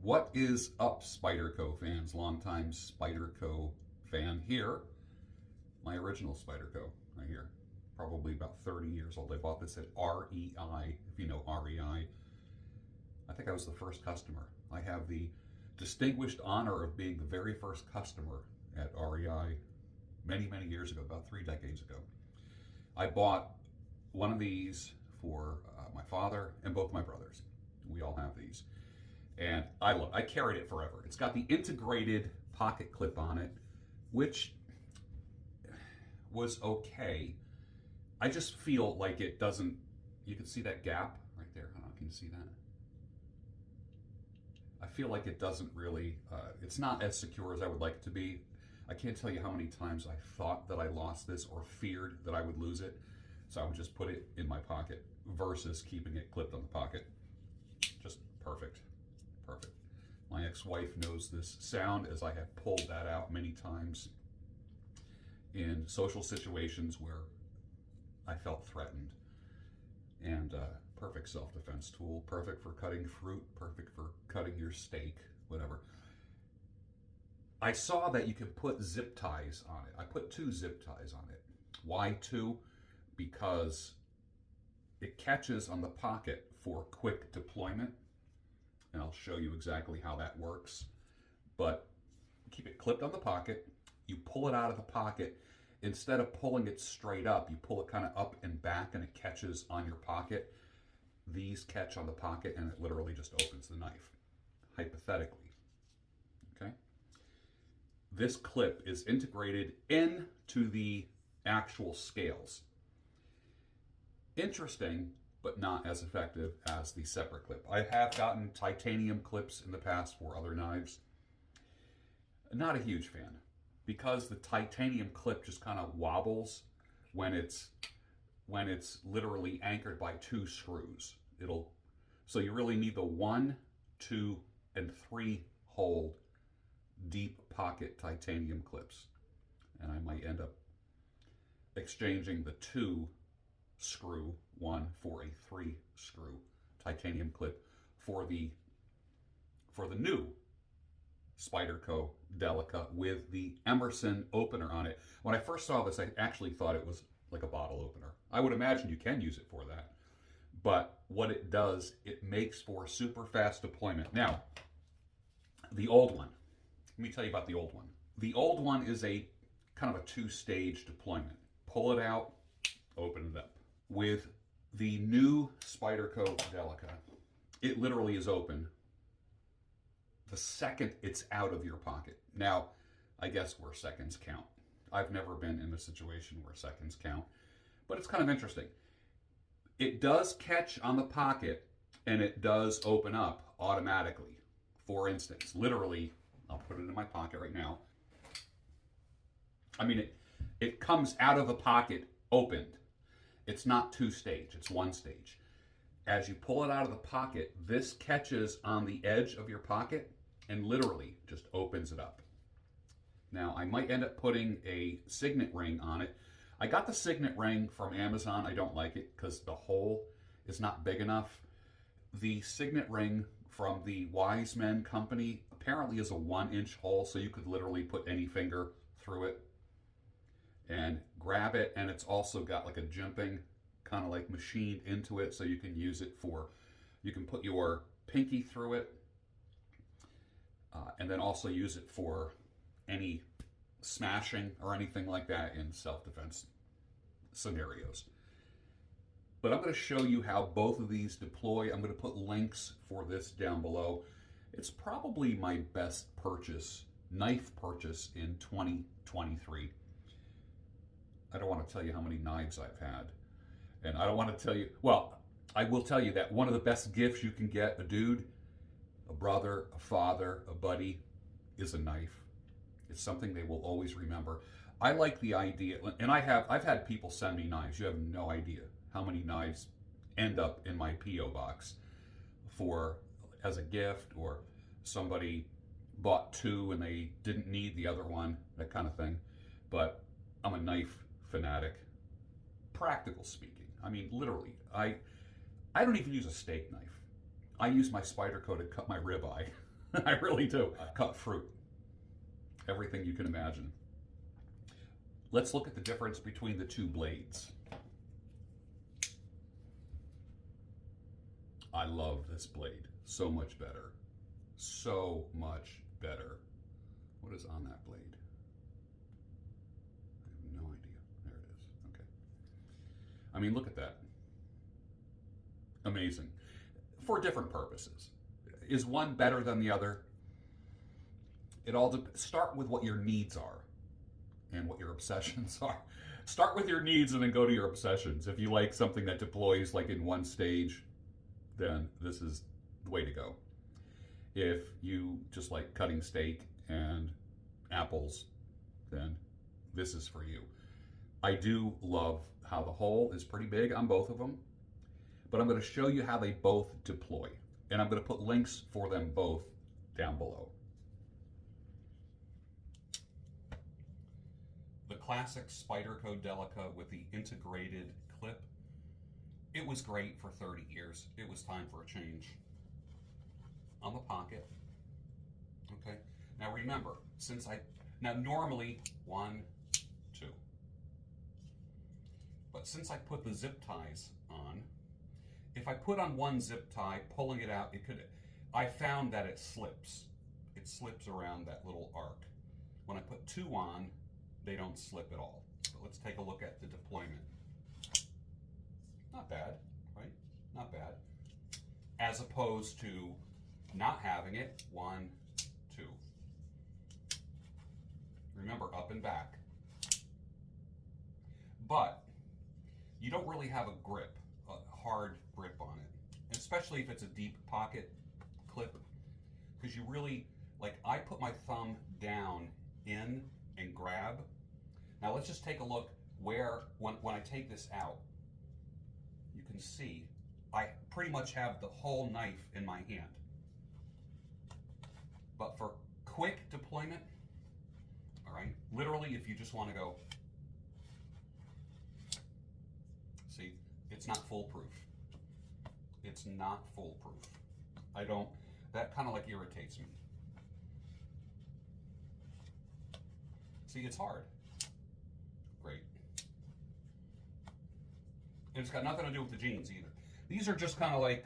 What is up, Spyderco fans? Longtime Spyderco fan here. My original Spyderco right here. Probably about 30 years old. I bought this at REI, if you know REI. I think I was the first customer. I have the distinguished honor of being the very first customer at REI many, many years ago, about 3 decades ago. I bought one of these for my father and both my brothers. We all have these. And I carried it forever. It's got the integrated pocket clip on it, which was okay. I just feel like it doesn't, you can see that gap right there. I don't know, can you see that? I feel like it doesn't really, it's not as secure as I would like it to be. I can't tell you how many times I thought that I lost this or feared that I would lose it. So I would just put it in my pocket versus keeping it clipped on the pocket. Just perfect. Perfect. My ex-wife knows this sound, as I have pulled that out many times in social situations where I felt threatened. And perfect self-defense tool, perfect for cutting fruit, perfect for cutting your steak, whatever. I saw that you could put zip ties on it. I put 2 zip ties on it. Why 2? Because it catches on the pocket for quick deployment. And I'll show you exactly how that works. But keep it clipped on the pocket. You pull it out of the pocket. Instead of pulling it straight up, you pull it kind of up and back and it catches on your pocket. These catch on the pocket and it literally just opens the knife, hypothetically. Okay? This clip is integrated into the actual scales. Interesting, but not as effective as the separate clip. I have gotten titanium clips in the past for other knives. Not a huge fan, because the titanium clip just kind of wobbles when it's literally anchored by 2 screws. So you really need the 1, 2, and 3 hole deep pocket titanium clips. And I might end up exchanging the 2 screw one for a 3 screw titanium clip for the new Spyderco Delica with the Emerson opener on it. When I first saw this, I actually thought it was like a bottle opener. I would imagine you can use it for that. But what it does, it makes for super fast deployment. Now, the old one, let me tell you about the old one. The old one is a kind of a 2-stage deployment. Pull it out, open it up. With the new Spyderco Delica, it literally is open the second it's out of your pocket. Now, I guess where seconds count. I've never been in a situation where seconds count, but it's kind of interesting. It does catch on the pocket and it does open up automatically. For instance, literally, I'll put it in my pocket right now. I mean, it comes out of the pocket opened. It's not 2-stage, it's 1 stage. As you pull it out of the pocket, this catches on the edge of your pocket and literally just opens it up. Now, I might end up putting a signet ring on it. I got the signet ring from Amazon. I don't like it because the hole is not big enough. The signet ring from the Wise Men company apparently is a 1-inch hole, so you could literally put any finger through it and grab it, and it's also got like a jimping kind of like machined into it, so you can use it for, you can put your pinky through it, and then also use it for any smashing or anything like that in self-defense scenarios. But I'm going to show you how both of these deploy. I'm going to put links for this down below. It's probably my best purchase, knife purchase in 2023. I don't want to tell you how many knives I've had. And I don't want to tell you, well, I will tell you that one of the best gifts you can get a dude, a brother, a father, a buddy, is a knife. It's something they will always remember. I like the idea, and I've had people send me knives. You have no idea how many knives end up in my P.O. box as a gift, or somebody bought 2 and they didn't need the other one, that kind of thing. But I'm a knife fanatic, practical speaking. I mean, literally, I don't even use a steak knife. I use my Spyderco to cut my ribeye. I really do. Cut fruit. Everything you can imagine. Let's look at the difference between the two blades. I love this blade. So much better. So much better. What is on that blade? I have no idea. There it is. Okay. I mean, look at that. Amazing. For different purposes. Is one better than the other? It all start with what your needs are and what your obsessions are. Start with your needs and then go to your obsessions. If you like something that deploys like in one stage, then this is the way to go. If you just like cutting steak and apples, then this is for you. I do love how the hole is pretty big on both of them, but I'm going to show you how they both deploy. And I'm going to put links for them both down below. The classic Spyderco Delica with the integrated clip. It was great for 30 years. It was time for a change. On the pocket. Okay. Now remember, normally 1, 2. But since I put the zip ties on, if I put on one zip tie, pulling it out, I found that it slips. It slips around that little arc. When I put 2 on, they don't slip at all. But let's take a look at the deployment. Not bad, right? Not bad. As opposed to not having it, 1, 2. Remember, up and back. But you don't really have a grip, a hard grip on it, especially if it's a deep pocket clip, because you really, like, I put my thumb down in and grab. Now let's just take a look where, when I take this out, you can see I pretty much have the whole knife in my hand. But for quick deployment, all right, literally if you just want to go, see, it's not foolproof. It's not foolproof. That kind of like irritates me. See, it's hard. Great. And it's got nothing to do with the jeans either. These are just kind of like,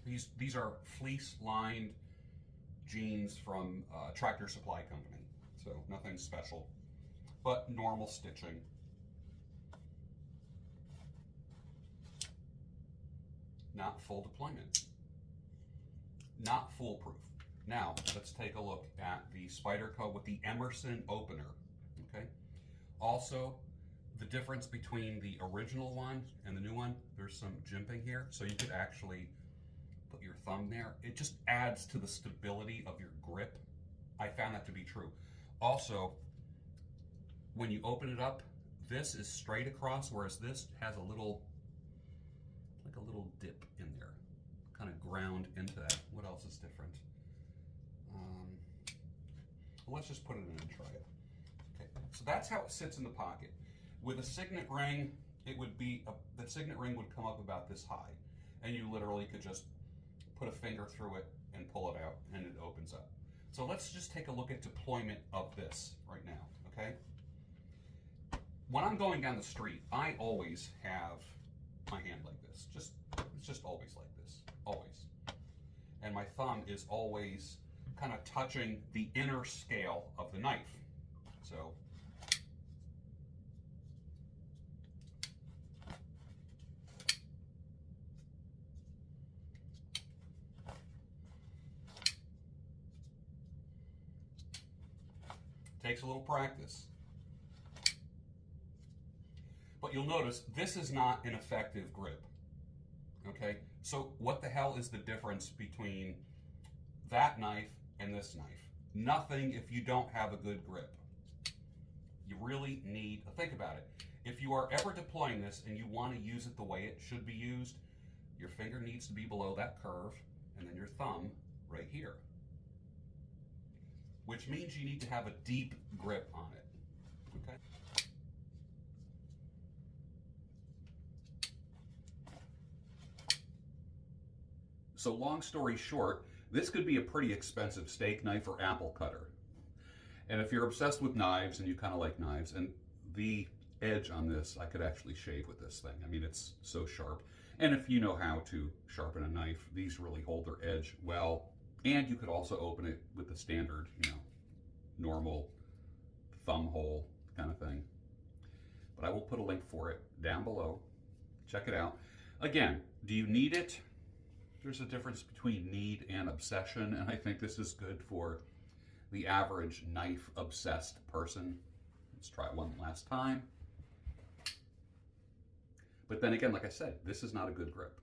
these are fleece-lined jeans from Tractor Supply Company. So nothing special, but normal stitching. Not full deployment. Not foolproof. Now, let's take a look at the Spyderco with the Emerson opener, okay? Also, the difference between the original one and the new one, there's some jimping here, so you could actually put your thumb there. It just adds to the stability of your grip. I found that to be true. Also, when you open it up, this is straight across, whereas this has a little, like a little dip in there, kind of ground into that. What else is different? Well, let's just put it in and try it. Okay, so that's how it sits in the pocket. With a signet ring, it would be, the signet ring would come up about this high, and you literally could just put a finger through it and pull it out, and it opens up. So let's just take a look at deployment of this right now, okay? When I'm going down the street, I always have my hand like this. It's just always like this, always. And my thumb is always kind of touching the inner scale of the knife. So takes a little practice. But you'll notice this is not an effective grip. Okay? So what the hell is the difference between that knife and this knife? Nothing if you don't have a good grip. You really need, think about it. If you are ever deploying this and you want to use it the way it should be used, your finger needs to be below that curve and then your thumb right here. Which means you need to have a deep grip on it, okay? So long story short, This could be a pretty expensive steak knife or apple cutter. And if you're obsessed with knives and you kind of like knives, and the edge on this, I could actually shave with this thing. I mean, it's so sharp. And if you know how to sharpen a knife, these really hold their edge well. And you could also open it with the standard, you know, normal thumb hole kind of thing. But I will put a link for it down below. Check it out. Again, do you need it? There's a difference between need and obsession, and I think this is good for the average knife obsessed person. Let's try one last time. But then again, like I said, this is not a good grip.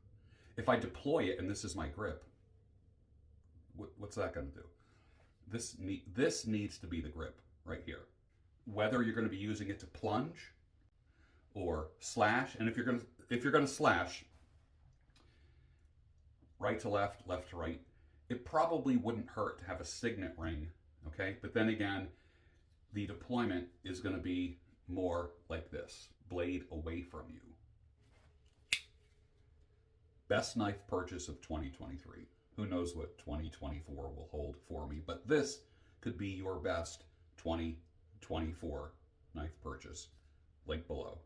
If I deploy it and this is my grip, what's that going to do? This needs to be the grip right here. Whether you're going to be using it to plunge or slash, and if you're going to slash right to left, left to right, it probably wouldn't hurt to have a signet ring, okay? But then again, the deployment is going to be more like this, blade away from you. Best knife purchase of 2023. Who knows what 2024 will hold for me, but this could be your best 2024 knife purchase. Link below.